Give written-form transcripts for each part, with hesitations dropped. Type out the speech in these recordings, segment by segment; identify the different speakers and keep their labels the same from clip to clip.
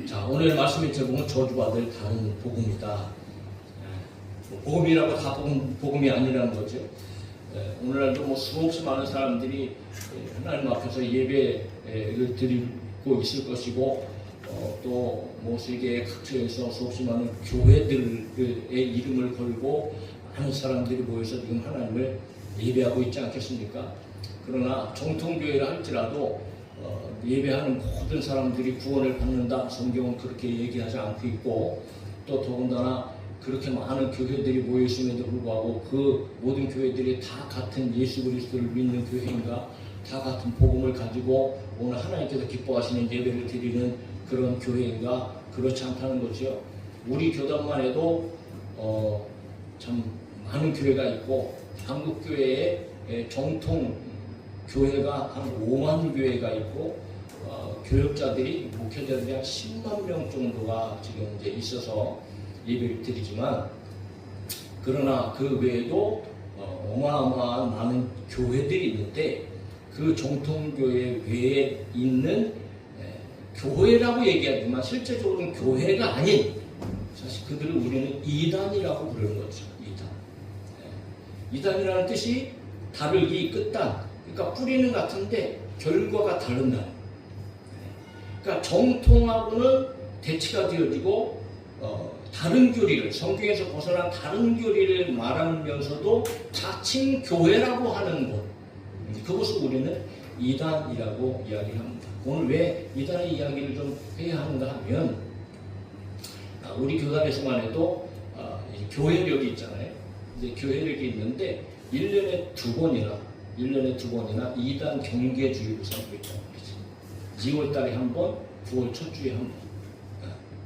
Speaker 1: 자, 오늘 말씀의 제목은 저주받을 다른 복음이다. 복음이라고 다 복음이 아니라는 거죠. 오늘날도 수없이 많은 사람들이 하나님 앞에서 예배를 드리고 있을 것이고, 또 세계 각처에서 수없이 많은 교회들의 이름을 걸고 많은 사람들이 모여서 지금 하나님을 예배하고 있지 않겠습니까? 그러나 정통교회를 할지라도 예배하는 모든 사람들이 구원을 받는다, 성경은 그렇게 얘기하지 않고 있고, 또 더군다나 그렇게 많은 교회들이 모여 있음에도 불구하고 그 모든 교회들이 다 같은 예수 그리스도를 믿는 교회인가, 다 같은 복음을 가지고 오늘 하나님께서 기뻐하시는 예배를 드리는 그런 교회인가, 그렇지 않다는 거죠. 우리 교단만 해도 참 많은 교회가 있고, 한국 교회의 정통 교회가 한 5만 교회가 있고, 교역자들이, 목회자들이 한 10만 명 정도가 지금 이제 있어서 예배를 드리지만, 그러나 그 외에도 어마어마한 많은 교회들이 있는데, 그 정통교회 외에 있는 교회라고 얘기하지만 실제적으로는 교회가 아닌, 사실 그들을 우리는 이단이라고 부르는 거죠. 이단이라는 뜻이 다르기, 끝단, 그러니까 뿌리는 같은데 결과가 다른다. 그러니까 정통하고는 대치가 되어지고, 다른 교리를, 성경에서 벗어난 다른 교리를 말하면서도 자칭 교회라고 하는 것, 그것을 우리는 이단이라고 이야기합니다. 오늘 왜 이단의 이야기를 좀 해야 하는가 하면, 우리 교단에서만 해도 교회력이 있잖아요. 이제 교회력이 있는데 1년에 두 번이나 이단 경계주의를 삼고 있다는 거죠. 2월 달에 한 번, 9월 첫 주에 한 번.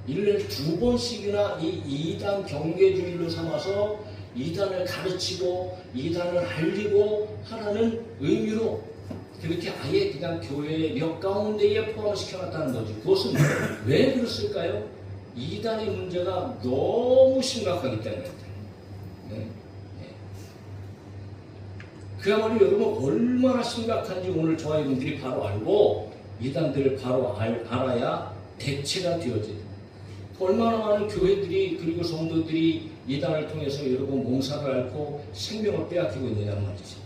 Speaker 1: 1년에 두 번씩이나 이 이단 경계주의를 삼아서 이단을 가르치고 이단을 알리고 하라는 의미로 그렇게 아예 그냥 교회력 가운데에 포함시켜놨다는 거죠. 그것은 왜 그랬을까요? 이단의 문제가 너무 심각하기 때문에. 그야말로 여러분 얼마나 심각한지 오늘 저와 여러분들이 바로 알고, 이단들을 바로 알아야 대체가 되어져요. 얼마나 많은 교회들이, 그리고 성도들이 이단을 통해서 여러분 몸살을 앓고 생명을 빼앗기고 있느냐는 말이죠.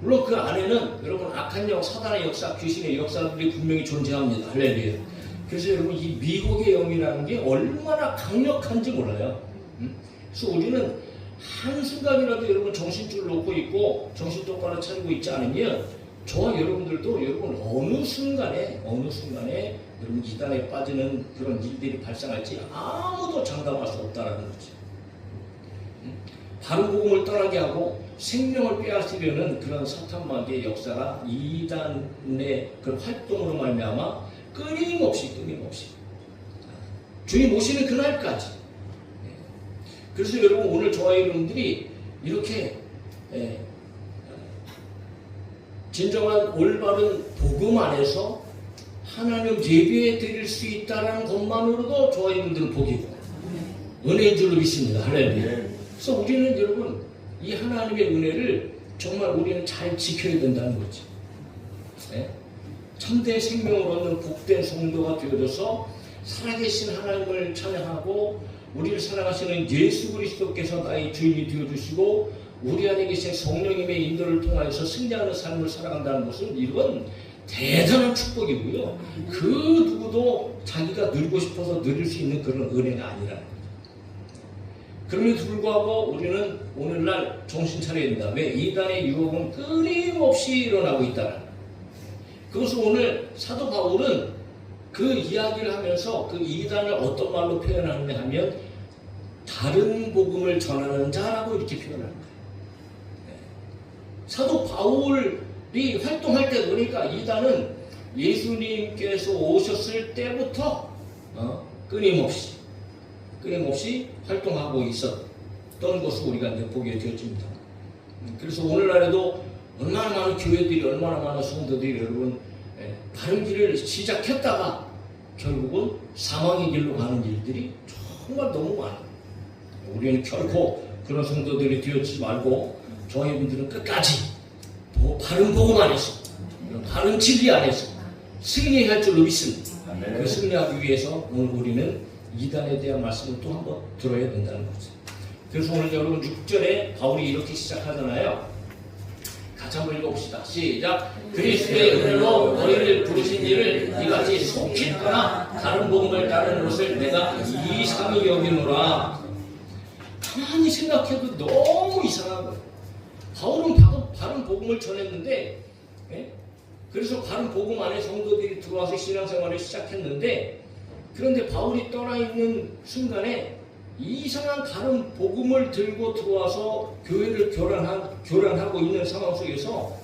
Speaker 1: 물론 그 안에는 여러분 악한 영, 사단의 역사, 귀신의 역사들이 분명히 존재합니다. 할렐루야. 그래서 여러분 이 미혹의 영이라는 게 얼마나 강력한지 몰라요. 그래서 우리는 한순간이라도 여러분 정신줄을 놓고 있고 정신 똑바로 차리고 있지 않으면, 저와 여러분들도 여러분 어느 순간에 여러분 이단에 빠지는 그런 일들이 발생할지 아무도 장담할 수 없다는 거죠. 바른 복음을 떠나게 하고 생명을 빼앗으려는 그런 사탄마귀의 역사가 이단의 그 활동으로 말미암아 끊임없이 주님 오시는 그날까지. 그래서 여러분 오늘 저와 여러분들이 이렇게 진정한 올바른 복음 안에서 하나님 예배에 드릴 수 있다는 것만으로도 저와 여러분들은 복이고 은혜인 줄로 믿습니다. 할렐루야. 그래서 우리는 여러분 이 하나님의 은혜를 정말 우리는 잘 지켜야 된다는 거죠. 참된 생명을 얻는 복된 성도가 되어져서 살아계신 하나님을 찬양하고, 우리를 사랑하시는 예수 그리스도께서 나의 주인이 되어주시고 우리 안에 계신 성령님의 인도를 통하여서 승리하는 삶을 살아간다는 것은, 이건 대단한 축복이고요. 그 누구도 자기가 누리고 싶어서 누릴 수 있는 그런 은혜가 아니라는 거죠. 그럼에도 불구하고 우리는 오늘날 정신 차려야 된다. 왜? 이단의 유혹은 끊임없이 일어나고 있다는 거예요. 그것을 오늘 사도 바울은 그 이야기를 하면서 그 이단을 어떤 말로 표현하느냐 하면 다른 복음을 전하는 자라고 이렇게 표현하는 거예요. 사도 바울이 활동할 때 보니까 이단은 예수님께서 오셨을 때부터 끊임없이 활동하고 있었던 것을 우리가 이제 보게 되어집니다. 그래서 오늘날에도 얼마나 많은 교회들이, 얼마나 많은 성도들이 여러분 다른 길을 시작했다가 결국은 사망의 길로 가는 일들이 정말 너무 많아요. 우리는 결코 그런 성도들이 되어지지 말고 저희분들은 끝까지 바른 복음 안에서, 바른 진리 안에서 승리할 줄로 믿습니다. 그 승리하기 위해서 오늘 우리는 이단에 대한 말씀을 또 한번 들어야 된다는 거죠. 그래서 오늘 여러분 6절에 바울이 이렇게 시작하잖아요. 같이 한번 읽어봅시다. 시작. 그리스도의 은혜로 너희를 부르신 이를 이같이 속히 떠나 다른 복음을 따르는 것을 내가 이상히 여기노라. 가만히 생각해도 너무 이상한 거예요. 바울은 바른 복음을 전했는데, 그래서 바른 복음 안에 성도들이 들어와서 신앙생활을 시작했는데, 그런데 바울이 떠나 있는 순간에 이상한 다른 복음을 들고 들어와서 교회를 교란하고 있는 상황 속에서,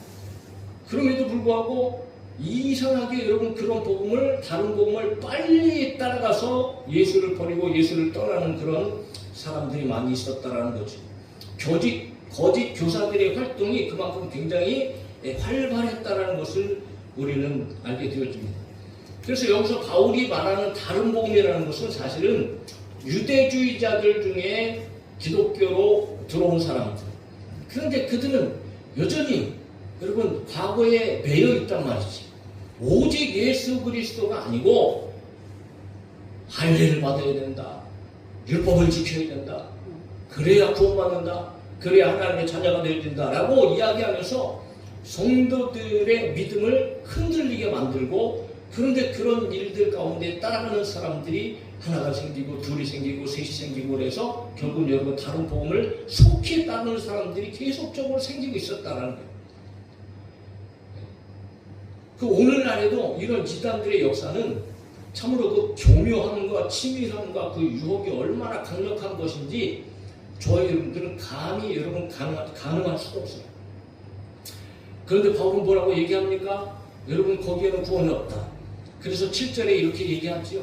Speaker 1: 그럼에도 불구하고 이상하게 여러분 그런 복음을, 다른 복음을 빨리 따라가서 예수를 버리고 예수를 떠나는 그런 사람들이 많이 있었다라는 거죠. 거짓 교사들의 활동이 그만큼 굉장히 활발했다라는 것을 우리는 알게 되어집니다. 그래서 여기서 바울이 말하는 다른 복음이라는 것은 사실은 유대주의자들 중에 기독교로 들어온 사람들. 그런데 그들은 여전히 여러분 과거에 매여 있단 말이지. 오직 예수 그리스도가 아니고 할례를 받아야 된다. 율법을 지켜야 된다. 그래야 구원받는다. 그래야 하나님의 자녀가 되어야 된다라고 이야기하면서 성도들의 믿음을 흔들리게 만들고, 그런데 그런 일들 가운데 따라가는 사람들이 하나가 생기고 둘이 생기고 셋이 생기고 그래서 결국 여러분 다른 복음을 속히 따르는 사람들이 계속적으로 생기고 있었다는 거예요. 그 오늘날에도 이런 이단들의 역사는 참으로 그 교묘함과 치밀함과 그 유혹이 얼마나 강력한 것인지 저희 여러분들은 감히 여러분 가능할 수가 없어요. 그런데 바울은 뭐라고 얘기합니까? 여러분 거기에는 구원이 없다. 그래서 7절에 이렇게 얘기하죠.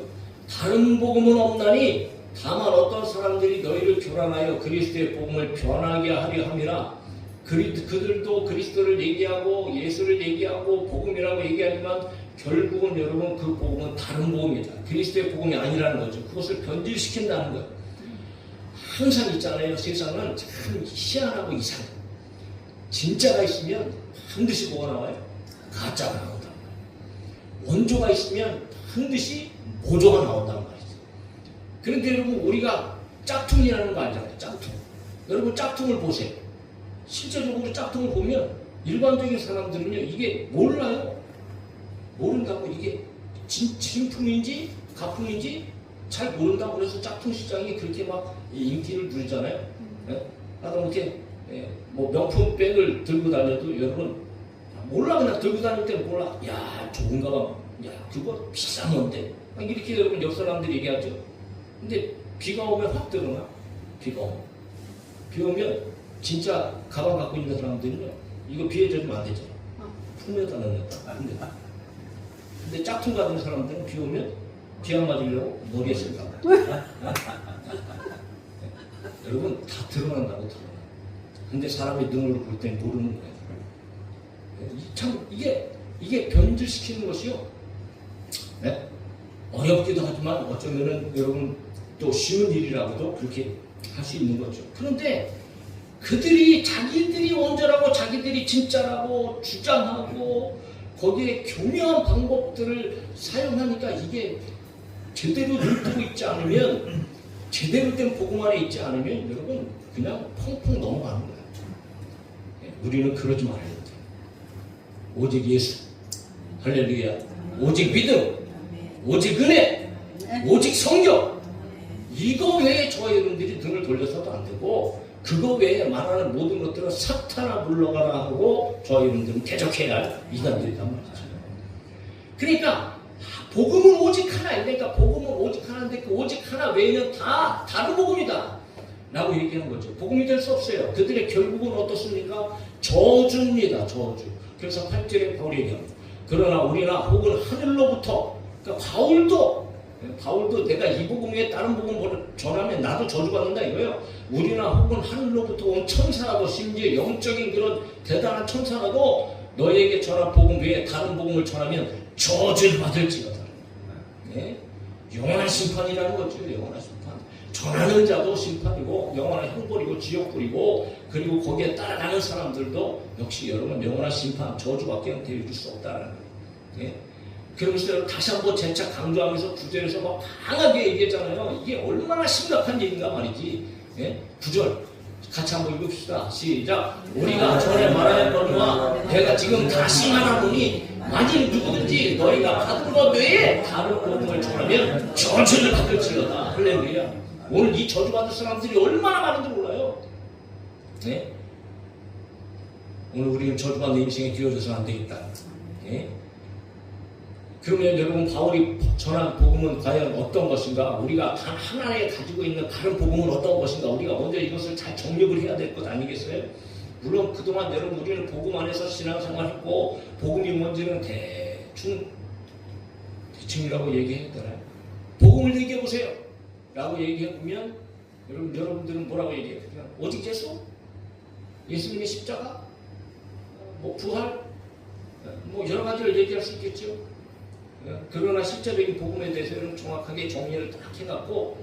Speaker 1: 다른 복음은 없나니 다만 어떤 사람들이 너희를 교란하여 그리스도의 복음을 변하게 하려 함이라. 그들도 그리스도를 얘기하고 예수를 얘기하고 복음이라고 얘기하지만 결국은 여러분 그 복음은 다른 복음이다. 그리스도의 복음이 아니라는 거죠. 그것을 변질시킨다는 거예요. 항상 있잖아요. 세상은 참 희한하고 이상해. 진짜가 있으면 반드시 뭐가 나와요? 가짜가 나온단 말이에요. 원조가 있으면 반드시 모조가 나온단 말이죠. 그런데 여러분 우리가 짝퉁이라는 거 알잖아요. 짝퉁. 여러분 짝퉁을 보세요. 실제적으로 짝퉁을 보면 일반적인 사람들은요 이게 몰라요. 모른다고. 이게 진품인지 가품인지 잘 모른다고. 그래서 짝퉁 시장이 그렇게 막 인기를 누리잖아요. 하다못해 뭐 명품 백을 들고 다녀도 여러분 몰라. 그냥 들고 다닐 때 몰라. 야 좋은 가방, 야 그거 비싼 건데 이렇게 여러분 옆 사람들이 얘기하죠. 근데 비가 오면 확 들어나. 비가 오면 진짜 가방 갖고 있는 사람들은요 이거 비에 젖으면 안 되잖아. 품에다 넣는다. 근데 짝퉁 가진 사람들은 비 오면 비 안 맞으려고 머리에 쓸까 봐. 여러분 다 드러난다고 드러나. 근데 사람의 눈으로 볼 땐 모르는 거예요. 참 이게 변질시키는 것이요. 네? 어렵기도 하지만 어쩌면은 여러분 또 쉬운 일이라고도 그렇게 할 수 있는 거죠. 그런데 그들이 자기들이 원조라고 자기들이 진짜라고 주장하고 거기에 교묘한 방법들을 사용하니까 이게 제대로 눈뜨고 있지 않으면, 제대로 된 복음 안에 있지 않으면 여러분 그냥 펑펑 넘어가는 거예요. 우리는 그러지 말아야 돼요. 오직 예수, 할렐루야, 오직 믿음, 오직 은혜, 오직 성경, 이거 외에 저희 여러분들이 등을 돌려서도 안 되고, 그거 외에 말하는 모든 것들은 사탄아 물러가라 하고 저희 여러분들은 대적해야 할 이단들이란 말이죠. 그러니까 복음은 오직 하나, 그러니까 복음은 오직 하나인데 그 오직 하나 외에는 다 다른 복음이다 라고 얘기하는 거죠. 복음이 될 수 없어요. 그들의 결국은 어떻습니까? 저주입니다. 저주. 그래서 8절에 바울이 얘기합니다. 그러나 우리나 혹은 하늘로부터, 그러니까 바울도 내가 이 복음 외에 다른 복음을 전하면 나도 저주받는다 이거예요. 우리나 혹은 하늘로부터 온 천사라도, 심지어 영적인 그런 대단한 천사라도 너에게 전한 복음 외에 다른 복음을 전하면 저주를 받을지어다. 네? 영원한 심판이라는 거죠. 영원한 심판. 전하는 자도 심판이고 영원한 형벌이고 지옥불이고, 그리고 거기에 따라가는 사람들도 역시 여러분 영원한 심판, 저주밖에 대해줄 수 없다는 거예요. 네? 그러면서 다시 한번 재차 강조하면서 구절에서 막 강하게 얘기했잖아요. 이게 얼마나 심각한 얘기인가 말이지. 예? 구절 같이 한번 읽읍시다. 시작. 우리가 전에 말하였거니와 내가 지금 다시 말하노니 만일 누구든지 너희가 받은 것 외에 다른 복음을 전하면 저주를 받을지어다. 할렐루야. 오늘 이 저주받을 사람들이 얼마나 많은지 몰라요. 네? 오늘 우리는 저주받는 인생에 끼어져서는 안 되겠다. 네? 그러면 여러분 바울이 전한 복음은 과연 어떤 것인가? 우리가 단 하나에 가지고 있는 다른 복음은 어떤 것인가? 우리가 먼저 이것을 잘 정립을 해야 될 것 아니겠어요? 물론 그동안 여러분 우리는 복음 안에서 신앙생활했고 복음이 뭔지는 대충이라고 얘기했잖아요. 복음을 얘기해보세요 라고 얘기해보면 여러분들은 뭐라고 얘기해요? 그냥 오직 예수? 예수님의 십자가? 뭐 부활? 뭐 여러 가지를 얘기할 수 있겠죠. 그러나 실제적인 복음에 대해서는 정확하게 정리를 딱 해갖고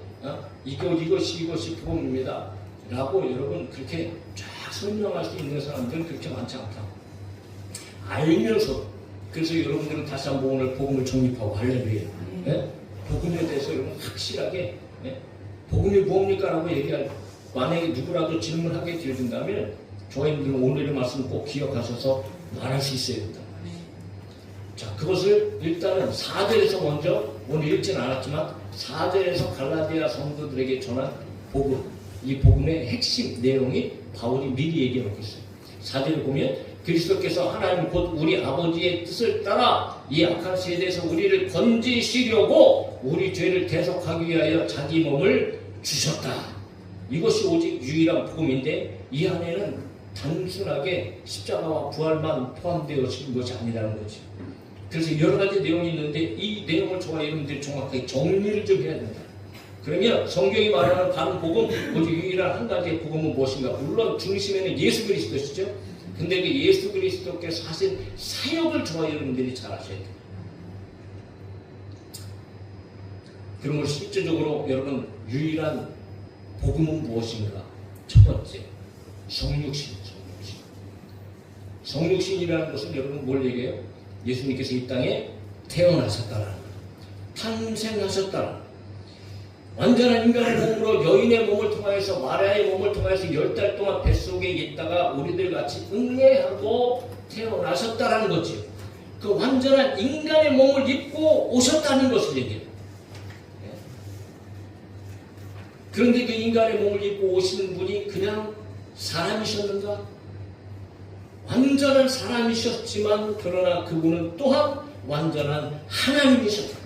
Speaker 1: 이것이 복음입니다 라고 여러분 그렇게 쫙 설명할 수 있는 사람들은 그렇게 많지 않다. 알면서 그래서 여러분들은 다시 한번 오늘 복음을 정립하고 할렐루야. 복음에 대해서 여러분 확실하게 복음이 무엇입니까? 라고 얘기할 만약에 누구라도 질문하게 되어진다면 저희들은 오늘의 말씀을 꼭 기억하셔서 말할 수 있어야 된다. 자, 그것을 일단은 4절에서 먼저 오늘 읽지는 않았지만 4절에서 갈라디아 성도들에게 전한 복음, 이 복음의 핵심 내용이 바울이 미리 얘기해 놓고 있어요. 4절을 보면 그리스도께서 하나님 곧 우리 아버지의 뜻을 따라 이 악한 세대에서 우리를 건지시려고 우리 죄를 대속하기 위하여 자기 몸을 주셨다. 이것이 오직 유일한 복음인데 이 안에는 단순하게 십자가와 부활만 포함되어 있는 것이 아니라는 거죠. 그래서 여러 가지 내용이 있는데 이 내용을 저와 여러분들이 정확하게 정리를 좀 해야 된다. 그러면 성경이 말하는 다른 복음, 오직 유일한 한 가지의 복음은 무엇인가? 물론 중심에는 예수 그리스도시죠. 근데 그 예수 그리스도께서 하신 사역을 저와 여러분들이 잘 아셔야 돼요. 그러면 실제적으로 여러분 유일한 복음은 무엇인가? 첫 번째, 성육신. 성육신이라는 것은 여러분 뭘 얘기해요? 예수님께서 이 땅에 태어나셨다라는 것, 탄생하셨다라는 것. 완전한 인간의 몸으로 여인의 몸을 통하여서 마리아의 몸을 통하여서 10달 동안 뱃속에 있다가 우리들 같이 응애하고 태어나셨다라는 거지요. 그 완전한 인간의 몸을 입고 오셨다는 것을 얘기해요. 그런데 그 인간의 몸을 입고 오신 분이 그냥 사람이셨는가? 완전한 사람이셨지만 그러나 그분은 또한 완전한 하나님이셨다.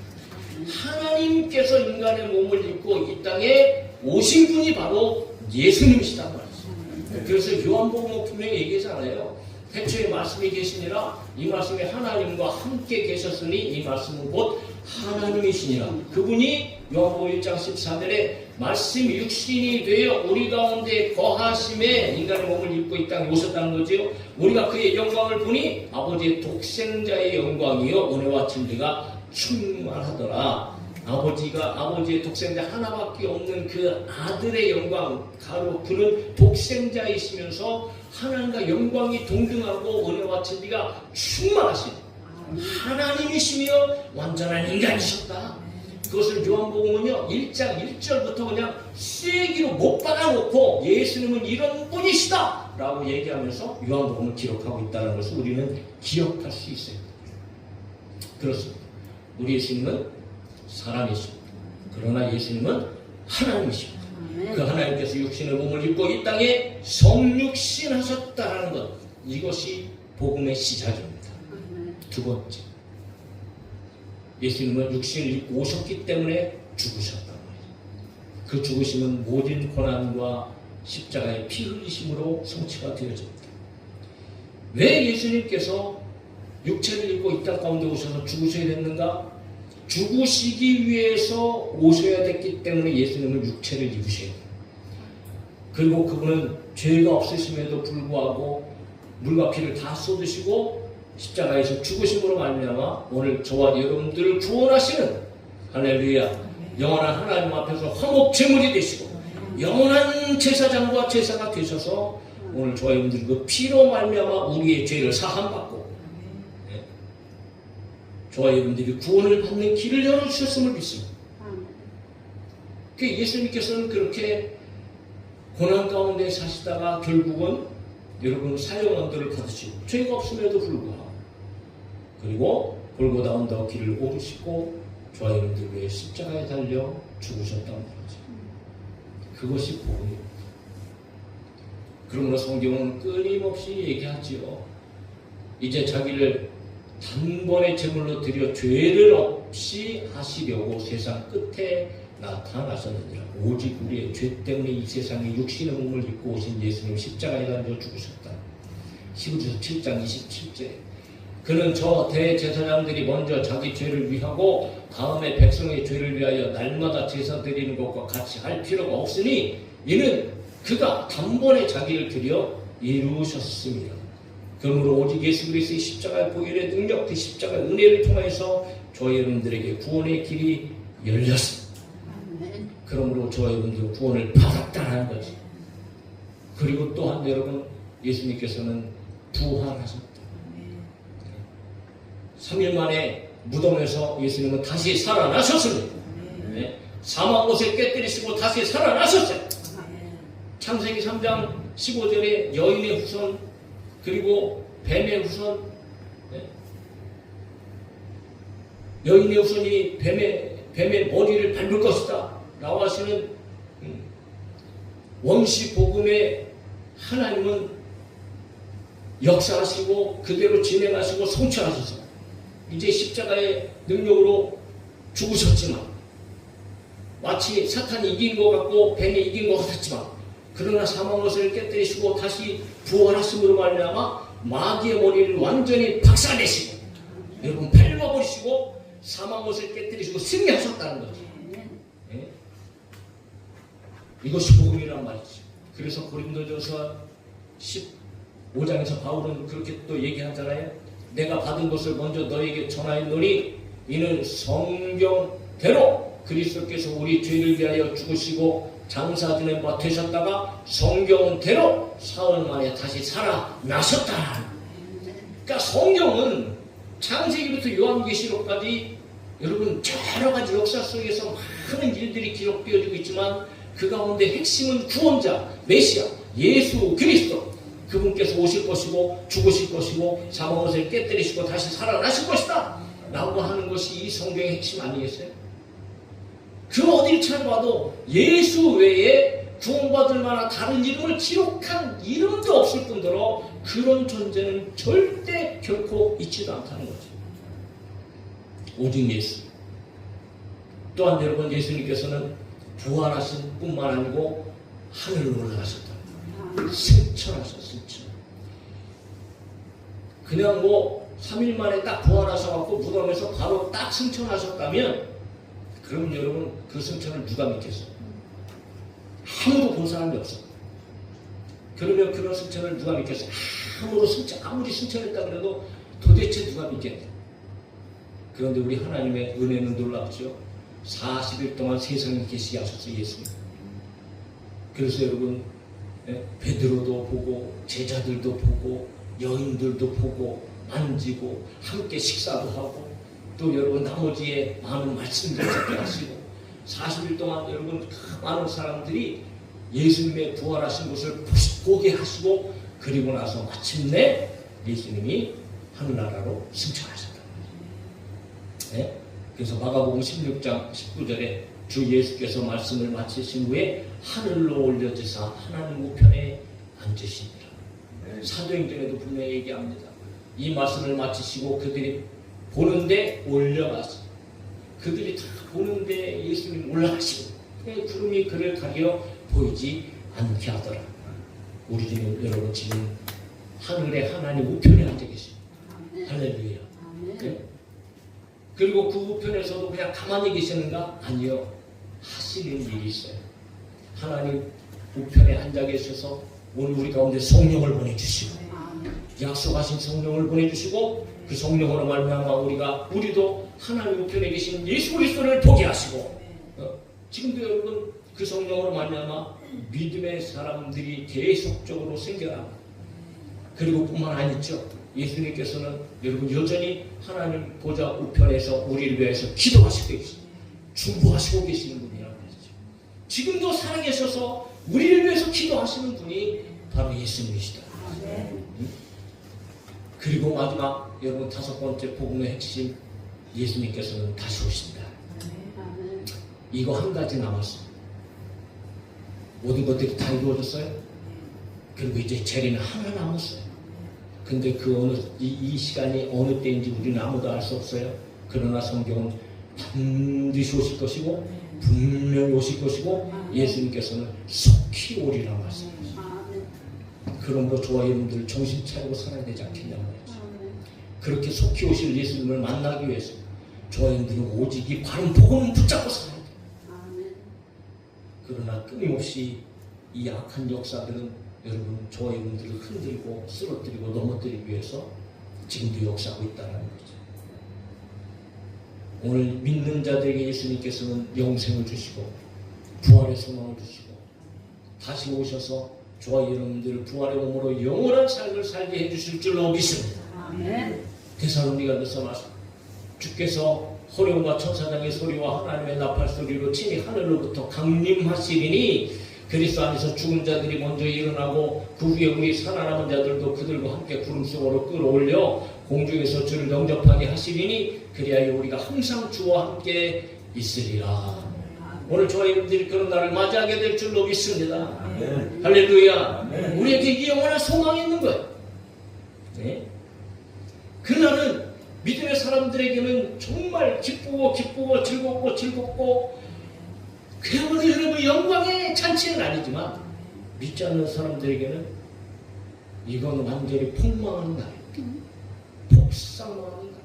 Speaker 1: 하나님께서 인간의 몸을 입고 이 땅에 오신 분이 바로 예수님이시단 말이죠. 그래서 요한복음은 분명히 얘기하잖아요. 태초에 말씀이 계시니라 이 말씀이 하나님과 함께 계셨으니 이 말씀은 곧 하나님이시니라. 그분이 요한복음 1장 14절에 말씀이 육신이 되어 우리 가운데 거하심에 인간의 몸을 입고 이 땅에 오셨다는 거지요. 우리가 그의 영광을 보니 아버지의 독생자의 영광이요 은혜와 진리가 충만하더라. 아버지의 독생자 하나밖에 없는 그 아들의 영광, 바로 그는 독생자이시면서 하나님과 영광이 동등하고 은혜와 진리가 충만하신 하나님이시며 완전한 인간이셨다. 그것을 요한복음은요 1장 1절부터 그냥 세기로 못 박아놓고 예수님은 이런 분이시다 라고 얘기하면서 요한복음을 기록하고 있다는 것을 우리는 기억할 수 있어요. 그렇습니다. 우리 예수님은 사람이십니다. 그러나 예수님은 하나님이십니다. 그 하나님께서 육신의 몸을 입고 이 땅에 성육신하셨다는 것, 이것이 복음의 시작입니다. 두 번째, 예수님은 육신을 입고 오셨기 때문에 죽으셨단 말이에요. 그 죽으심은 모든 고난과 십자가의 피 흘리심으로 성취가 되어집니다. 왜 예수님께서 육체를 입고 이 땅 가운데 오셔서 죽으셔야 됐는가? 죽으시기 위해서 오셔야 됐기 때문에 예수님은 육체를 입으셔야 돼요. 그리고 그분은 죄가 없으심에도 불구하고 물과 피를 다 쏟으시고 십자가에서 죽으심으로 말미암아 오늘 저와 여러분들을 구원하시는 할렐루야 영원한 하나님 앞에서 화목 제물이 되시고 영원한 제사장과 제사가 되셔서 오늘 저와 여러분들이 그 피로 말미암아 우리의 죄를 사함받고 저와 여러분들이 구원을 받는 길을 열어주셨음을 믿습니다. 예수님께서는 그렇게 고난 가운데 사시다가 결국은 여러분 사형언도를 받으시고 죄가 없음에도 불구하고 그리고 골고다 언덕 길을 오르시고 저와 여러분들 위해 십자가에 달려 죽으셨단 말이죠. 그것이 복음입니다. 그러므로 성경은 끊임없이 얘기하지요. 이제 자기를 단번에 제물로 드려 죄를 없이 하시려고 세상 끝에 나타나셨느니라. 오직 우리의 죄 때문에 이 세상에 육신의 몸을 입고 오신 예수님 십자가에 달려 죽으셨다. 히브리서 7장 27절. 그는 저 대제사장들이 먼저 자기 죄를 위하고 다음에 백성의 죄를 위하여 날마다 제사 드리는 것과 같이 할 필요가 없으니 이는 그가 단번에 자기를 드려 이루셨습니다. 그러므로 오직 예수 그리스도의 십자가의 보혈의 능력, 그 십자가의 은혜를 통해서 저희 여러분들에게 구원의 길이 열렸습니다. 그러므로 저희 여러분들 구원을 받았다는 거지. 그리고 또한 여러분 예수님께서는 부활하셨다. 3일 만에 무덤에서 예수님은 다시 살아나셨습니다. 네. 사망 못을 깨뜨리시고 다시 살아나셨어요. 창세기 3장 15절에 여인의 후손 그리고 뱀의 후손, 네. 여인의 후손이 뱀의 머리를 밟을 것이다 라고 하시는 원시 복음의 하나님은 역사하시고 그대로 진행하시고 성취하셨어요. 이제 십자가의 능력으로 죽으셨지만 마치 사탄이 이긴 것 같고 뱀이 이긴 것 같았지만 그러나 사망못을 깨뜨리시고 다시 부활하심으로 말미암아 마귀의 머리를 완전히 박살내시고 여러분 밟아버리시고 사망못을 깨뜨리시고 승리하셨다는 거죠. 네? 이것이 복음이란 말이죠. 그래서 고린도전서 15장에서 바울은 그렇게 또 얘기하잖아요. 내가 받은 것을 먼저 너에게 전하였노니 이는 성경대로 그리스도께서 우리 죄를 위하여 죽으시고 장사 지낸 바 되셨다가 성경대로 사흘 만에 다시 살아나셨다. 그러니까 성경은 창세기부터 요한계시록까지 여러분 여러 가지 역사 속에서 많은 일들이 기록되어지고 있지만 그 가운데 핵심은 구원자 메시아 예수 그리스도 그분께서 오실 것이고 죽으실 것이고 사망못을 깨뜨리시고 다시 살아나실 것이다 라고 하는 것이 이 성경의 핵심 아니겠어요? 그 어딜 찾아봐도 예수 외에 구원받을 만한 다른 이름을 기록한 이름도 없을 뿐더러 그런 존재는 절대 결코 있지도 않다는 거죠. 오직 예수. 또한 여러분 예수님께서는 부활하신 뿐만 아니고 하늘로 올라가셨다. 승천하셨어. 승천. 그냥 뭐 3일 만에 딱 부활하셔갖고 무덤에서 바로 딱 승천하셨다면 그럼 여러분 그 승천을 누가 믿겠어요? 아무도 본 사람이 없어. 그러면 그런 승천을 누가 믿겠어요? 아무리 승천했다 그래도 도대체 누가 믿겠냐? 그런데 우리 하나님의 은혜는 놀랍죠. 40일 동안 세상에 계시게 하셨어요. 예수님. 그래서 여러분 베드로도 보고 제자들도 보고 여인들도 보고 만지고 함께 식사도 하고 또 여러분 나머지의 많은 말씀들을 듣게 하시고 40일 동안 여러분 많은 사람들이 예수님의 부활하신 것을 보게 하시고 그리고 나서 마침내 예수님이 하늘나라로 승천하셨다. 네? 그래서 마가복음 16장 19절에 주 예수께서 말씀을 마치신 후에 하늘로 올려지사 하나님 우편에 앉으시니라. 사도행전에도 분명히 얘기합니다. 이 말씀을 마치시고 그들이 보는데 올려가서 그들이 다 보는데 예수님 올라가시고 구름이 그를 가려 보이지 않게 하더라. 우리 지금 여러분 지금 하늘에 하나님 우편에 앉아 계십니다. 할렐루야. 네? 그리고 그 우편에서도 그냥 가만히 계시는가? 아니요. 하시는 일이 있어요. 하나님 우편에 앉아 계셔서 오늘 우리 가운데 성령을 보내주시고 약속하신 성령을 보내주시고 그 성령으로 말미암아 우리도 하나님 우편에 계신 예수 그리스도를 보게 하시고 지금도 여러분 그 성령으로 말미암아 믿음의 사람들이 계속적으로 생겨나고 그리고 뿐만 아니죠. 예수님께서는 여러분 여전히 하나님 보좌 우편에서 우리를 위해서 기도하시고 계십니다. 중보하시고 계시는 분이라고 그러죠. 지금도 살아계셔서 우리를 위해서 기도하시는 분이 바로 예수님이시다. 그리고 마지막 여러분 다섯 번째 복음의 핵심, 예수님께서는 다시 오신다. 이거 한 가지 남았습니다. 모든 것들이 다 이루어졌어요. 그리고 이제 재림이 하나 남았어요. 근데 그 이 시간이 어느 때인지 우리는 아무도 알 수 없어요. 그러나 성경은 반드시 오실 것이고 분명히 오실 것이고 예수님께서는 속히 오리라 말씀하셨습니다. 그러므로 저와 여러분들 정신 차리고 살아야 되지 않겠냐고 말이죠. 그렇게 속히 오실 예수님을 만나기 위해서 저와 여러분들은 오직 이 바른 복음을 붙잡고 살아야 돼요. 그러나 끊임없이 이 악한 역사들은 여러분 저와 여러분들을 흔들고 쓰러뜨리고 넘어뜨리기 위해서 지금도 역사하고 있다는 거죠. 오늘 믿는 자들에게 예수님께서는 영생을 주시고 부활의 소망을 주시고 다시 오셔서 저와 여러분들을 부활의 몸으로 영원한 삶을 살게 해주실 줄로 믿습니다. 데살로니가서서 말씀, 주께서 호령과 천사장의 소리와 하나님의 나팔 소리로 친히 하늘로부터 강림하시리니 그리스도 안에서 죽은 자들이 먼저 일어나고 그 후에 우리 살아남은 자들도 그들과 함께 구름 속으로 끌어올려 공중에서 주를 영접하게 하시리니 그리하여 우리가 항상 주와 함께 있으리라. 오늘 저와 여러분들이 그런 날을 맞이하게 될 줄로 믿습니다. 할렐루야. 우리에게 이 영원한 소망이 있는 거예요. 네? 그날은 믿음의 사람들에게는 정말 기쁘고 즐겁고 그야말로 여러분 영광의 잔치는 아니지만 믿지 않는 사람들에게는 이건 완전히 폭망하는 날입니다. 폭삭망하는 날.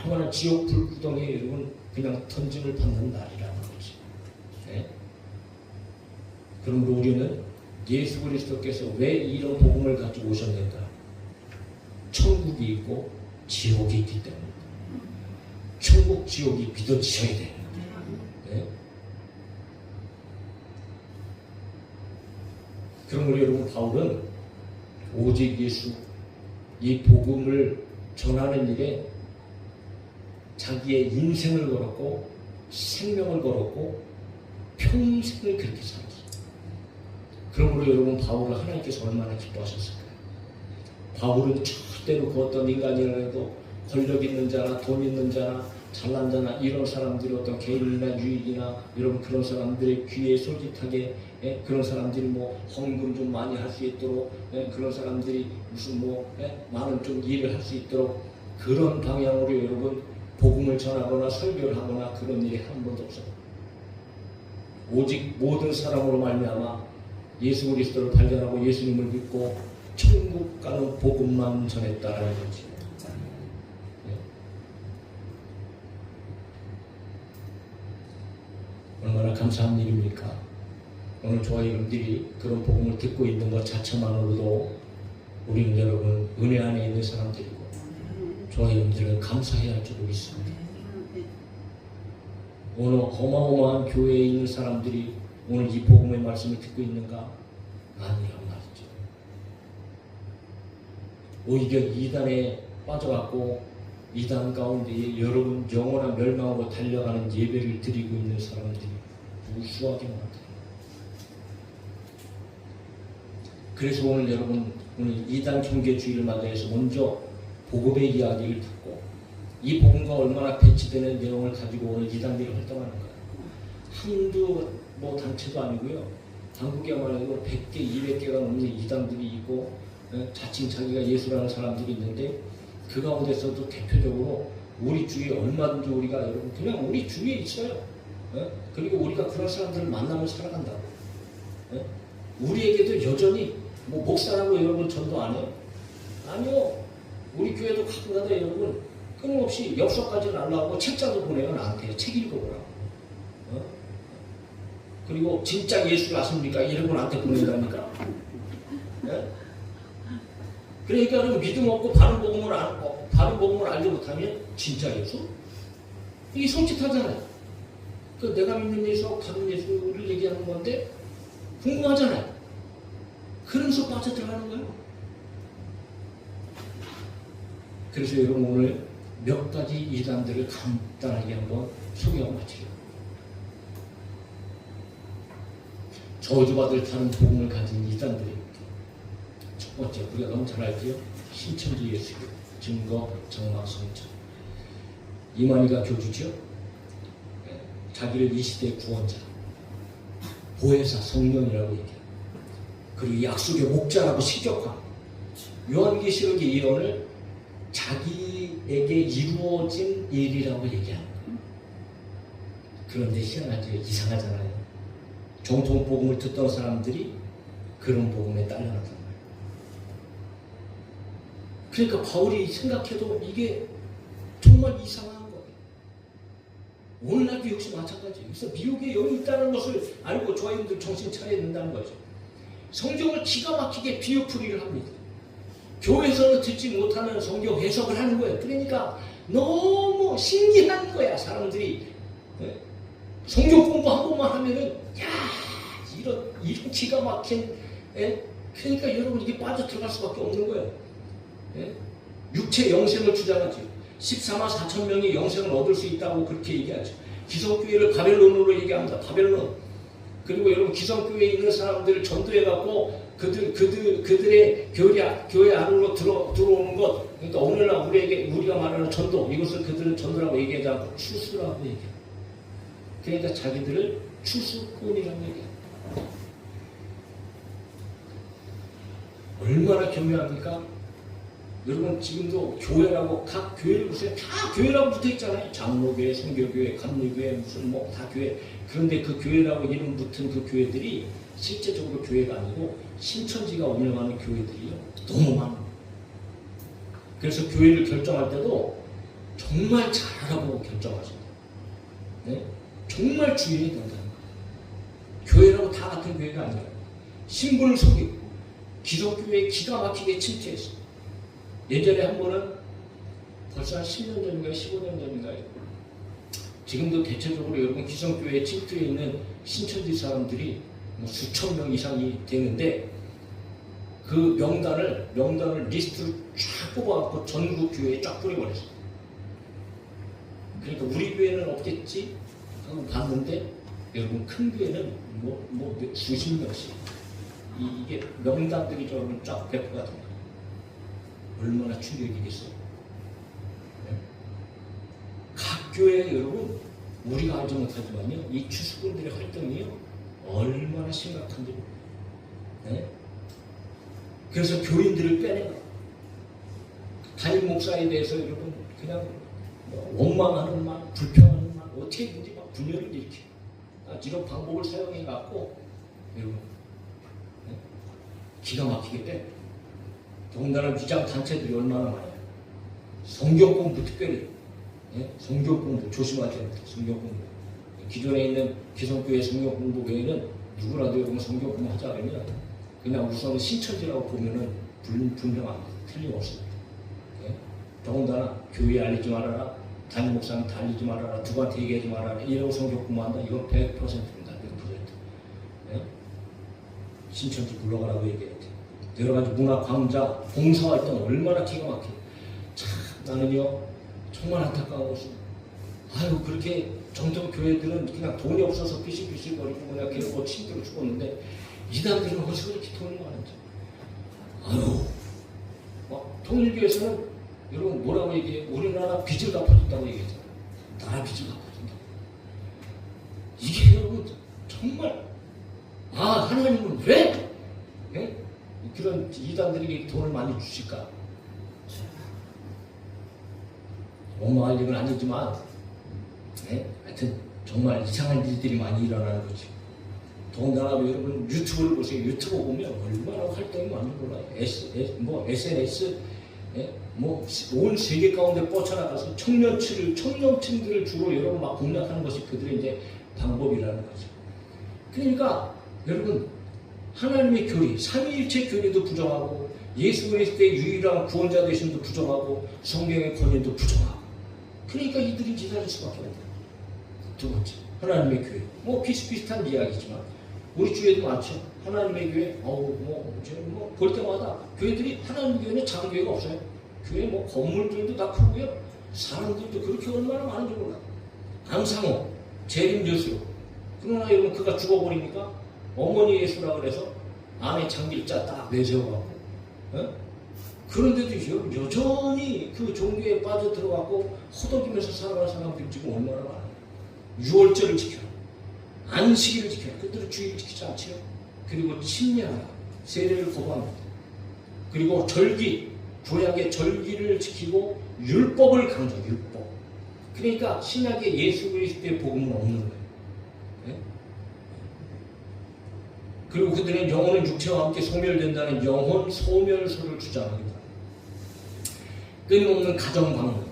Speaker 1: 영원한 지옥 불구덩이에 여러분 그냥 던짐을 받는 날이라는 거죠. 네? 그러므로 우리는 예수 그리스도께서 왜 이런 복음을 가지고 오셨는가? 천국이 있고 지옥이 있기 때문입니다. 천국 지옥이 믿어지셔야 됩니다. 네? 그러므로 여러분 바울은 오직 예수 이 복음을 전하는 일에 자기의 인생을 걸었고 생명을 걸었고 평생을 그렇게 살았어요. 그러므로 여러분 바울을 하나님께서 얼마나 기뻐하셨을까요? 바울은 절대로 그 어떤 인간이라도 권력 있는 자나 돈 있는 자나 잘난 자나 이런 사람들이 어떤 개인이나 유익이나 여러분 그런 사람들의 귀에 솔깃하게 그런 사람들이 뭐 헌금 좀 많이 할 수 있도록 그런 사람들이 무슨 많은 좀 일을 할 수 있도록 그런 방향으로 여러분 복음을 전하거나 설교를 하거나 그런 일이 한 번도 없어요. 오직 모든 사람으로 말미암아 예수 그리스도를 발견하고 예수님을 믿고 천국 가는 복음만 전했다라는 거지. 얼마나 감사한 일입니까? 오늘 저와 여러분들이 그런 복음을 듣고 있는 것 자체만으로도 우리는 여러분 은혜 안에 있는 사람들이고 저와 여러분들은 감사해야 할 줄로 믿습니다. 오늘 어마어마한 교회에 있는 사람들이 오늘 이 복음의 말씀을 듣고 있는가? 아니란 말이죠. 오히려 이단에 빠져갖고 이단 가운데에 여러분 영원한 멸망으로 달려가는 예배를 드리고 있는 사람들이 무수하게 많다. 그래서 오늘 여러분 오늘 이단 경계주의를 맞이해서 먼저 복음의 이야기를 듣고 이 복음과 얼마나 배치되는 내용을 가지고 오늘 이단들이 활동하는 거예요. 한두 단체도 아니고요. 한국에만 해도 100개, 200개가 넘는 이단들이 있고 자칭 자기가 예수라는 사람들이 있는데 그 가운데서도 대표적으로 우리 주위에 얼마든지 우리가 여러분 그냥 우리 주위에 있어요. 그리고 우리가 그런 사람들을 만나면 살아간다고. 우리에게도 여전히 목사라고 여러분 전도 안 해요? 아니요. 우리 교회도 가끔가다 여러분 끊임없이 엽서까지 날라오고 책자도 보내요. 나한테 책 읽어보라고. 그리고 진짜 예수를 아십니까? 이런 분 나한테 보낸다니까. 그러니까 여러분 믿음 없고 바른 복음을 알지 못하면 진짜 예수? 이게 솔직하잖아요. 그 내가 믿는 예수하고 다른 예수를 얘기하는 건데 궁금하잖아요. 그러면서 빠져들어가는 거예요. 그래서 여러분 오늘 몇 가지 이단들을 간단하게 한번 소개하고 마치겠습니다. 저주받을 다른 복음을 가진 이단들입니다. 첫 번째, 우리가 너무 잘 알지요? 신천지 예수교, 증거, 정막, 성천. 이만희가 교주죠. 자기를 이 시대의 구원자, 보혜사, 성령이라고 얘기해요. 그리고 약속의 목자라고 시격화. 요한계시록의 예언을 자기에게 이루어진 일이라고 얘기합니다. 그런데 희한하죠. 이상하잖아요. 정통 복음을 듣던 사람들이 그런 복음에 딸려났단 말이에요. 그러니까 바울이 생각해도 이게 정말 이상한 거예요. 오늘날도 역시 마찬가지예요. 그래서 미혹의 영이 있다는 것을 알고 저희들 정신 차려야 된다는 거죠. 성경을 기가 막히게 비유풀이를 합니다. 교회에서는 듣지 못하는 성경 해석을 하는 거예요. 그러니까 너무 신기한 거야. 사람들이 성경 공부 한 번만 하면은 야 이런 기가 막힌 그러니까 여러분 이게 빠져 들어갈 수밖에 없는 거예요. 육체 영생을 주장하죠. 14만 4천 명이 영생을 얻을 수 있다고 그렇게 얘기하죠. 기성교회를 바벨론으로 얘기합니다. 바벨론. 그리고 여러분 기성교회에 있는 사람들을 전도해갖고 그들의 교회 안으로 들어오는 것. 그러니까 오늘날 우리가 말하는 전도, 이것을 그들은 전도라고 얘기하지 않고 추수라고 얘기해요. 그러니까 자기들을 추수꾼이라고 얘기해요. 얼마나 교묘합니까? 여러분 지금도 교회라고 각 교회를 보세요. 다 교회라고 붙어있잖아요. 장로교회, 선교교회, 감리교회, 무슨 뭐 다 교회. 그런데 그 교회라고 이름 붙은 그 교회들이 실제적으로 교회가 아니고 신천지가 운영하는 교회들이요. 너무 많아요. 그래서 교회를 결정할 때도 정말 잘 알아보고 결정하십니다. 네? 정말 주의해야 된다는 거예요. 교회라고 다 같은 교회가 아니라 신분을 속이고 기독교회에 기가 막히게 침투했어요. 예전에 한 번은 벌써 한 10년 전인가요? 15년 전인가요? 지금도 대체적으로 여러분 기성교회에 침투해 있는 신천지 사람들이 뭐 수천 명 이상이 되는데 그 명단을 리스트를 쫙 뽑아갖고 전국 교회에 쫙 뿌려버렸어요. 그러니까 우리 교회는 없겠지 하고 봤는데 여러분 큰 교회는 뭐 수십 명씩 이게 명단들이 여러분 쫙 배포가 됩니다. 얼마나 충격이겠어요. 네? 각 교회 여러분 우리가 알지 못하지만요 이 추수꾼들의 활동이요 얼마나 심각한지 모릅니다. 네? 그래서 교인들을 빼내가 담임 목사에 대해서 여러분 그냥 원망하는 말, 불평하는 말 어떻게든지 막 분열을 일으켜 이런 방법을 사용해 갖고 여러분 네? 기가 막히게 빼. 더군다나 위장 단체들이 얼마나 많아요. 성경 공부 특별히 성경 공부 조심하셔야 됩니다. 성경 공부. 기존에 있는 기성교회 성경 공부 외에는 누구라도 여러분 성경 공부 하자 그러면 그냥 우선 신천지라고 보면은 분명합니다. 틀림없습니다. 더군다나 교회에 알리지 말아라. 담임 목사한테 알리지 말아라. 누구한테 얘기하지 말아라. 이러고 성경 공부한다. 이건 100%입니다. 100%. 신천지 불러가라고 얘기해야 돼. 여러 가지 문화 강좌, 봉사활동 얼마나 기가 막혀. 참 나는요 정말 안타까운 것은 아유 그렇게 정통 교회들은 그냥 돈이 없어서 삐실삐실거리고 그냥 그러고 힘들어 죽었는데 이단들은 어디서 그렇게 돈이 많은지. 아유 통일교에서는 여러분 뭐라고 얘기해요? 우리나라 빚을 갚아준다고 얘기했잖아요. 나라 빚을 갚아준다고. 이게 여러분 정말 하나님은 왜? 네? 그런 이단들에게 돈을 많이 주실까? 원망할 일은 아니지만 하여튼 정말 이상한 일들이 많이 일어나는 거지. 더군다나 여러분 유튜브를 보세요. 유튜브 보면 얼마나 활동이 많은 몰라요. SNS 온 세계 가운데 뻗쳐나가서 청년층들을 주로 여러분 막 공략하는 것이 그들의 이제 방법이라는 거죠. 그러니까 여러분 하나님의 교리, 삼위일체 교리도 부정하고 예수 그리스도의 유일한 구원자 되심도 부정하고 성경의 권위도 부정하고 그러니까 이들이 기다릴 수밖에 없다. 두 번째, 하나님의 교회. 비슷비슷한 이야기지만 우리 교회도 많죠. 하나님의 교회, 볼 때마다 교회들이 하나님의 교회는 작은 교회가 없어요. 교회 뭐 건물들도 다 크고요. 사람들도 그렇게 얼마나 많은지 몰라. 안상호, 재림여수. 그러나 여러분 그가 죽어버리니까 어머니 예수라 그래서 안에 장길자 딱 내세워갖고 그런데도 여전히 그 종교에 빠져들어갖고 허덕이면서 살아가는 사람들이 지금 얼마나 많아요. 유월절을 지켜라. 안식일을 지켜라. 그들은 주일을 지키지 않지요. 그리고 침례하라. 세례를 거부합니다. 그리고 절기, 구약의 절기를 지키고 율법을 강조, 율법. 그러니까 신약의 예수 그리스도의 복음은 없는 거예요. 네? 그리고 그들은 영혼은 육체와 함께 소멸된다는 영혼 소멸설을 주장합니다. 끊임없는 가정 방문.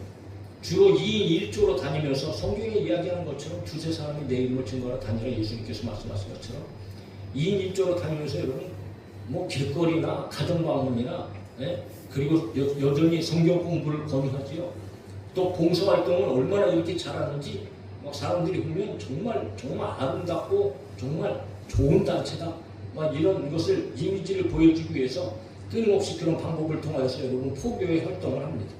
Speaker 1: 주로 2인 1조로 다니면서 성경에 이야기하는 것처럼 두세 사람이 내 이름을 증거하러 다니라 예수님께서 말씀하신 것처럼 2인 1조로 다니면서 여러분 뭐 길거리나 가정 방문이나 그리고 여전히 성경 공부를 권유하지요. 또 봉사활동은 얼마나 이렇게 잘하는지 막 사람들이 보면 정말 아름답고 정말 좋은 단체다. 막 이런 것을 이미지를 보여주기 위해서 끊임없이 그런 방법을 통해서 여러분 포교회 활동을 합니다.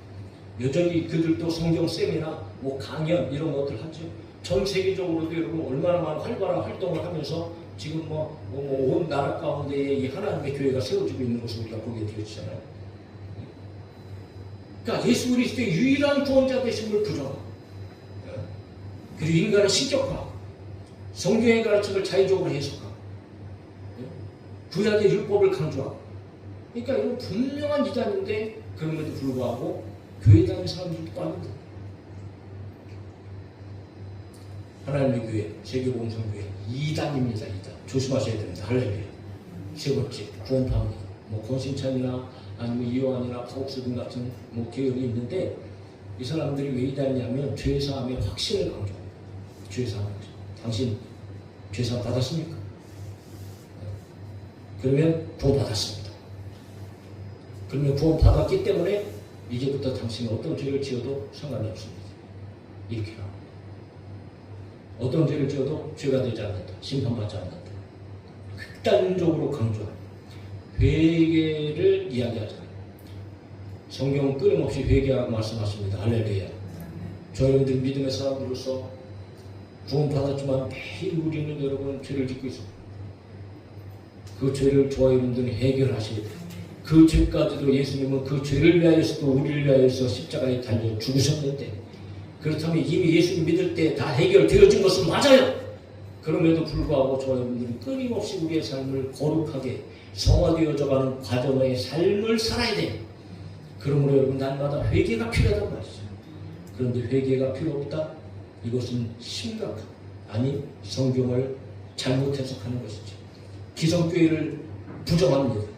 Speaker 1: 여전히 그들도 성경 세미나 뭐 강연 이런 것들 하죠. 전 세계적으로도 여러분 얼마나 많은 활발한 활동을 하면서 지금 온 나라 가운데에 이 하나님의 교회가 세워지고 있는 것을 우리가 보게 되었잖아요. 그러니까 예수 그리스도의 유일한 구원자 되심을 부정하고 그리고 인간의 신격화, 성경의 가르침을 자의적으로 해석하고 구약의 율법을 강조하고 그러니까 이건 분명한 이단인데 그럼에도 불구하고 교회 다니는 사람들도 빠릅니다. 하나님의 교회, 세계복음성교회 2단입니다. 2단. 조심하셔야 됩니다. 할렐루야. 세 번째, 구원파입니다. 뭐 권신찬이나 아니면 이요한이나 파옥스등 같은 뭐 교회가 있는데 이 사람들이 왜 2단이냐면 죄사함의 확신을 강조합니다. 죄사함. 당신 죄사함 받았습니까? 그러면 구원 받았습니다. 그러면 구원 받았기 때문에 이제부터 당신이 어떤 죄를 지어도 상관이 없습니다. 이렇게 나옵니다. 어떤 죄를 지어도 죄가 되지 않는다. 심판받지 않는다. 극단적으로 강조합니다. 회개를 이야기하잖아요. 성경은 끊임없이 회개하라고 말씀하십니다. 할렐루야. 저희들 믿음의 사람으로서 구원받았지만 매일 우리는 여러분 죄를 짓고 있습니다. 그 죄를 저와 여러분들이 해결하셔야 돼요. 그 죄까지도 예수님은 그 죄를 위하여서도 우리를 위하여서 십자가에 달려 죽으셨는데 그렇다면 이미 예수님 믿을 때 다 해결되어진 것은 맞아요. 그럼에도 불구하고 저와 여러분들이 끊임없이 우리의 삶을 거룩하게 성화되어져가는 과정의 삶을 살아야 돼요. 그러므로 여러분 날마다 회개가 필요하단 말이죠. 그런데 회개가 필요 없다? 이것은 심각한 아니 성경을 잘못 해석하는 것이죠. 기성교회를 부정합니다.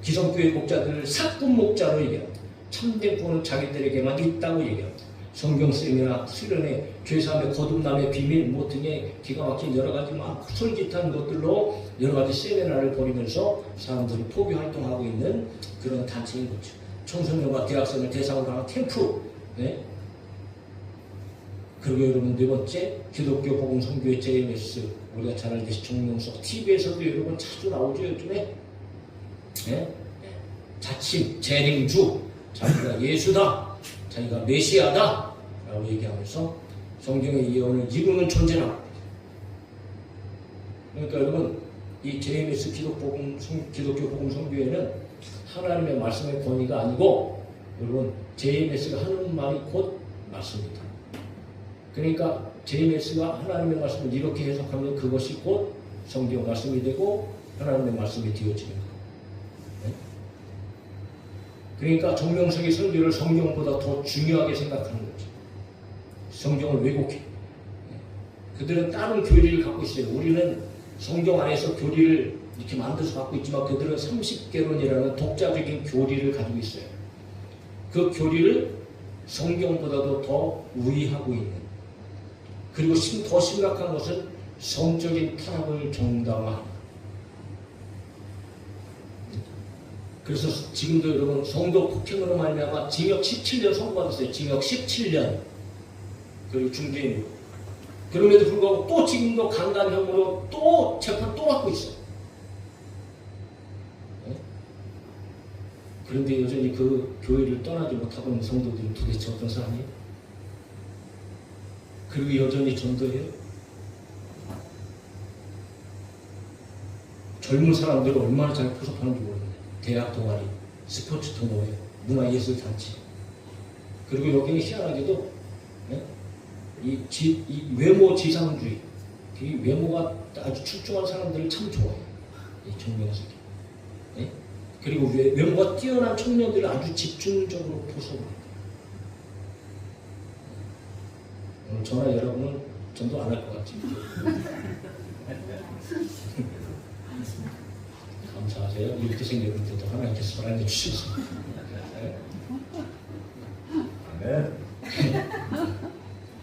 Speaker 1: 기성교회 목자들을 사꾼 목자로 얘기합니다. 참된 구원은 자기들에게만 있다고 얘기합니다. 성경쌤이나 수련회, 죄사함의 거듭남의 비밀 뭐 등의 기가 막힌 여러 가지 막 솔깃한 것들로 여러 가지 세미나를 벌이면서 사람들이 포교 활동하고 있는 그런 단체인 거죠. 청소년과 대학생을 대상으로 하는 캠프. 네? 그리고 여러분 네 번째, 기독교 복음선교회 JMS 우리가 잘 알듯이 종명석 TV에서도 여러분 자주 나오죠 요즘에. 네? 자칭 재림주, 자기가 예수다, 자기가 메시아다 라고 얘기하면서 성경의 예언을 이루는 존재라고. 그러니까 여러분 이 JMS 기독교 복음선교회는 하나님의 말씀의 권위가 아니고 여러분 JMS가 하는 말이 곧 말씀입니다. 그러니까 JMS가 하나님의 말씀을 이렇게 해석하면 그것이 곧 성경 말씀이 되고 하나님의 말씀이 되어지는 거예요. 그러니까 정명석의 설교를 성경보다 더 중요하게 생각하는 거죠. 성경을 왜곡해. 그들은 다른 교리를 갖고 있어요. 우리는 성경 안에서 교리를 이렇게 만들어서 갖고 있지만 그들은 30개론이라는 독자적인 교리를 가지고 있어요. 그 교리를 성경보다도 더 우위하고 있는. 그리고 더 심각한 것은 성적인 타락을 정당화합니다. 그래서 지금도 여러분 성도 폭행으로 말미암아 징역 17년 선고받았어요. 징역 17년. 그리고 중죄인으로. 그럼에도 불구하고 또 지금도 강간혐의로 또 재판 또 받고 있어. 네? 그런데 여전히 그 교회를 떠나지 못하고 있는 성도들은 도대체 어떤 사람이에요? 그리고 여전히 전도해요? 젊은 사람들을 얼마나 잘 포섭하는지 모르겠네. 대학 동아리, 스포츠 동호회, 문화예술단체. 그리고 여기는 희한하게도 이 외모 지상주의, 이 외모가 아주 출중한 사람들을 참 좋아해요. 이 정명석이. 예? 그리고 외모가 뛰어난 청년들을 아주 집중적으로 포섭을 해요. 오늘 저나 여러분은 전도 안 할 것 같지? 감사하세요. 이렇게 생겼는데도 하나님께서 사랑해 주셨습니다.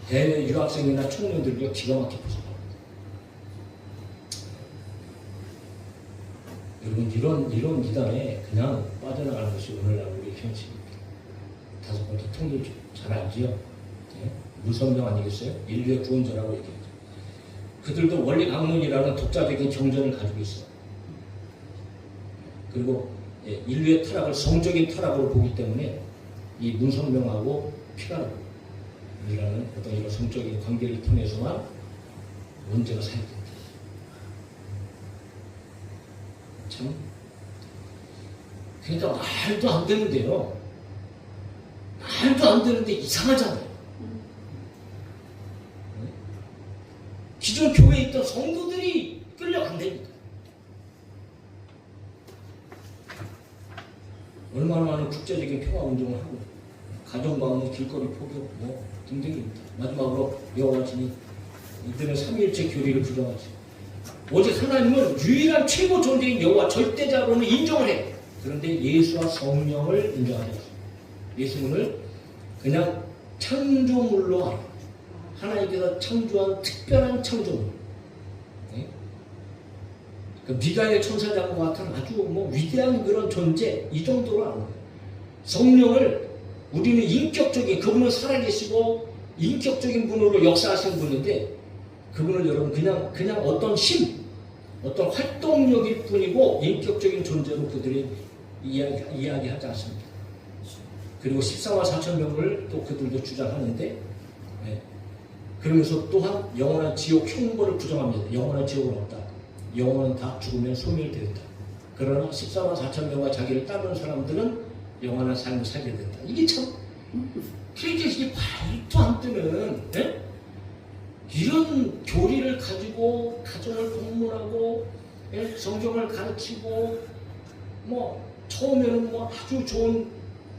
Speaker 1: 해외 유학생이나 청년들도 기가 막히게 포섭합니다. 여러분 이런 이단에 그냥 빠져나가는 것이 오늘날 우리의 현실입니다. 다섯 번째 통일 잘 알지요? 네? 무선명 아니겠어요? 인류의 구원자라고 얘기하죠. 그들도 원리 강론이라는 독자적인 정전을 가지고 있어요. 그리고 인류의 타락을 성적인 타락으로 보기 때문에 이 문선명하고 피가로이라는 어떤 이런 성적인 관계를 통해서만 문제가 생깁니다. 참, 그러니까 말도 안 되는데요. 말도 안 되는데 이상하잖아요. 기존 교회에 있던 성도들이 끌려간다니까. 얼마나 많은 국제적인 평화운동을 하고 가정방문, 길거리 포교 뭐 등등입니다. 마지막으로 여호와 신이 이들은 삼위일체 교리를 부정하지. 오직 하나님은 유일한 최고 존재인 여호와 절대자로는 인정을 해. 그런데 예수와 성령을 인정하지 않습니다. 예수님을 그냥 창조물로 알아. 하나님께서 창조한 특별한 창조물. 네? 그 미가엘 천사장과 같은 아주 위대한 그런 존재, 이 정도로 아는 거예요. 성령을 우리는 인격적인, 그분은 살아계시고 인격적인 분으로 역사하시는 분인데, 그분을 여러분 그냥 어떤 힘, 어떤 활동력일 뿐이고 인격적인 존재로 그들이 이야기하지 않습니다. 그리고 14만 4천 명을 또 그들도 주장하는데, 네. 그러면서 또한 영원한 지옥 형벌을 부정합니다. 영원한 지옥은 없다. 영혼은 다 죽으면 소멸되었다. 그러나 14만 4천 명과 자기를 따르는 사람들은 영원한 삶을 살게 된다. 이게 참, 그러니까 이게 말도 안 되는, 네? 이런 교리를 가지고 가정을 공문하고, 예? 성경을 가르치고, 처음에는 아주 좋은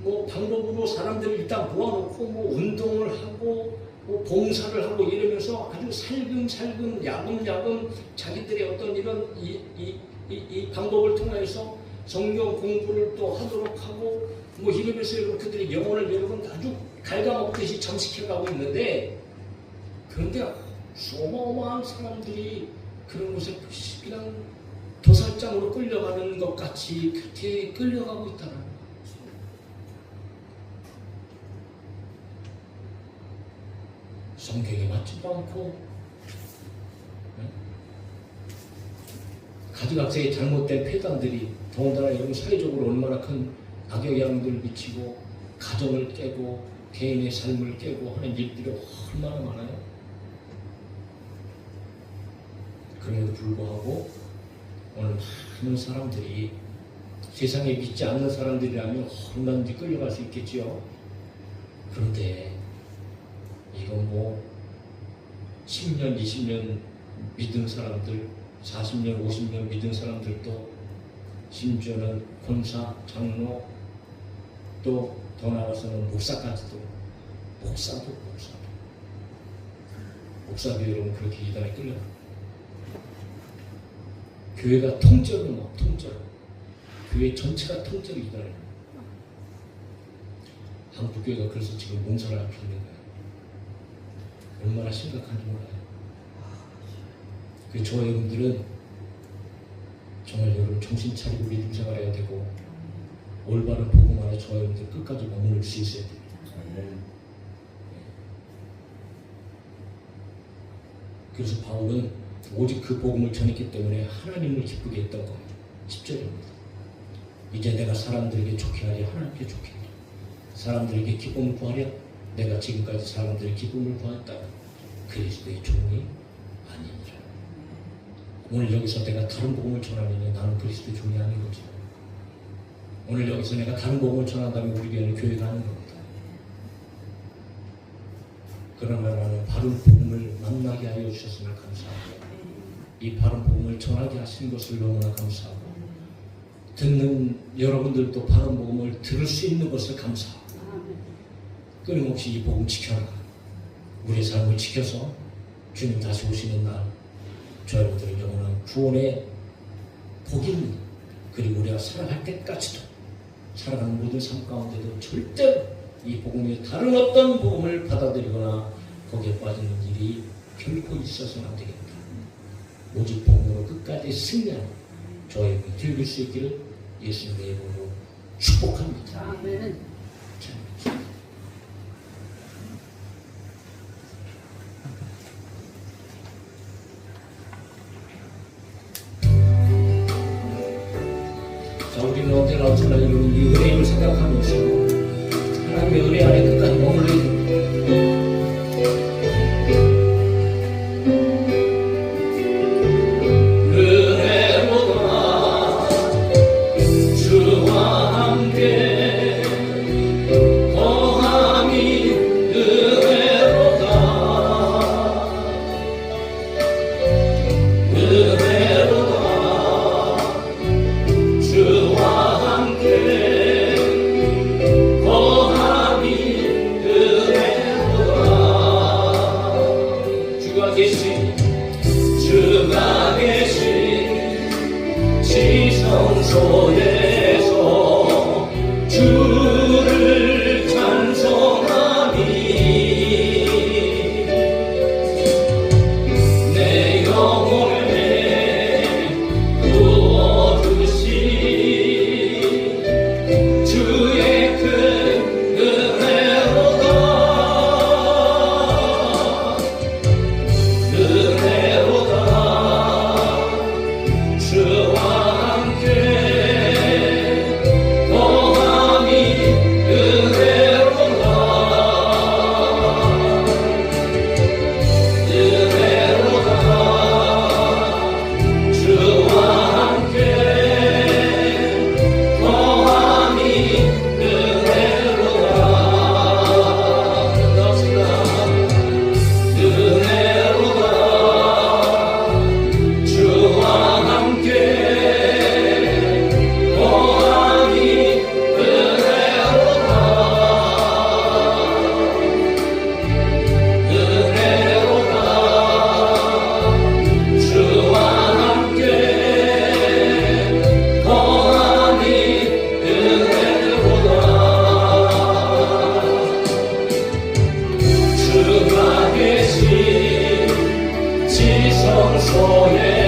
Speaker 1: 방법으로 사람들을 일단 모아놓고 운동을 하고 봉사를 하고 이러면서 아주 살금살금 야금야금 자기들의 어떤 이런 이 방법을 통해서 성경 공부를 또 하도록 하고 이러면서 여러분 그들이 영혼을 여러분 아주 갉아먹듯이 잠식해가고 있는데, 그런데 어마어마한 사람들이 그런 곳에 그냥 도살장으로 끌려가는 것 같이 그렇게 끌려가고 있다는 거예요. 성경에 맞지도 않고 가지각색의 잘못된 폐단들이 더군다나 여러분 사회적으로 얼마나 큰 악영향을 미치고 가정을 깨고 개인의 삶을 깨고 하는 일들이 얼마나 많아요. 그럼에도 불구하고 오늘 많은 사람들이 세상에 믿지 않는 사람들이라면 얼마든지 끌려갈 수 있겠지요. 그런데 이건 10년, 20년 믿은 사람들, 40년, 50년 믿은 사람들도 심지어는 권사, 장로, 또 더 나아가서는 목사까지도, 목사도 여러분 그렇게 이단에 끌려갑니다. 교회가 통째로 교회 전체가 통째로 이단에 한국교회가 그래서 지금 몸살을 앓고 있는 거예요. 얼마나 심각한지 몰라요. 그 저와 여러분들은 정말 여러분 정신 차리고 믿음 생활해야 되고 올바른 복음 안에 저와 여러분들 끝까지 머무를 수 있어야 됩니다. 그래서 바울은 오직 그 복음을 전했기 때문에 하나님을 기쁘게 했던 겁니다. 10절입니다. 이제 내가 사람들에게 좋게 하려 하나님께 좋게 하려 사람들에게 기쁨을 구하려 내가 지금까지 사람들의 기쁨을 구했다. 그리스도의 종이 아니니라. 오늘 여기서 내가 다른 복음을 전하느니 나는 그리스도의 종이 아닌 거지. 오늘 여기서 내가 다른 복음을 전한다면 우리 교회는 교회가 아닌 겁니다. 그러나 나는 바른 복음을 만나게 하여 주셨음을 감사합니다. 이 바른 복음을 전하게 하신 것을 너무나 감사하고 듣는 여러분들도 바른 복음을 들을 수 있는 것을 감사하고 끊임없이 이 복음 지켜나가 우리의 삶을 지켜서 주님 다시 오시는 날 저 여러분들의 영원한 구원의 복입니다. 그리고 우리가 살아갈 때까지도 살아가는 모든 삶 가운데도 절대로 이 복음의 다른 어떤 복음을 받아들이거나 거기에 빠지는 일이 결코 있어서는 안 되겠다. 오직 복음으로 끝까지 승리하는 저의 몸이 즐길 수 있기를 예수님의 이름으로 축복합니다.
Speaker 2: 아멘.
Speaker 1: 자, 우리는 언제나 어쩌나 이 은혜임을 생각하면서 하나님의 은혜 안에 끝까지 머물러야 됩니다. 주가 계신 지성소에서 주를 찬송하니 내 영혼에 부어주신 주의 큰 은혜로다. 주가 계신 지성소에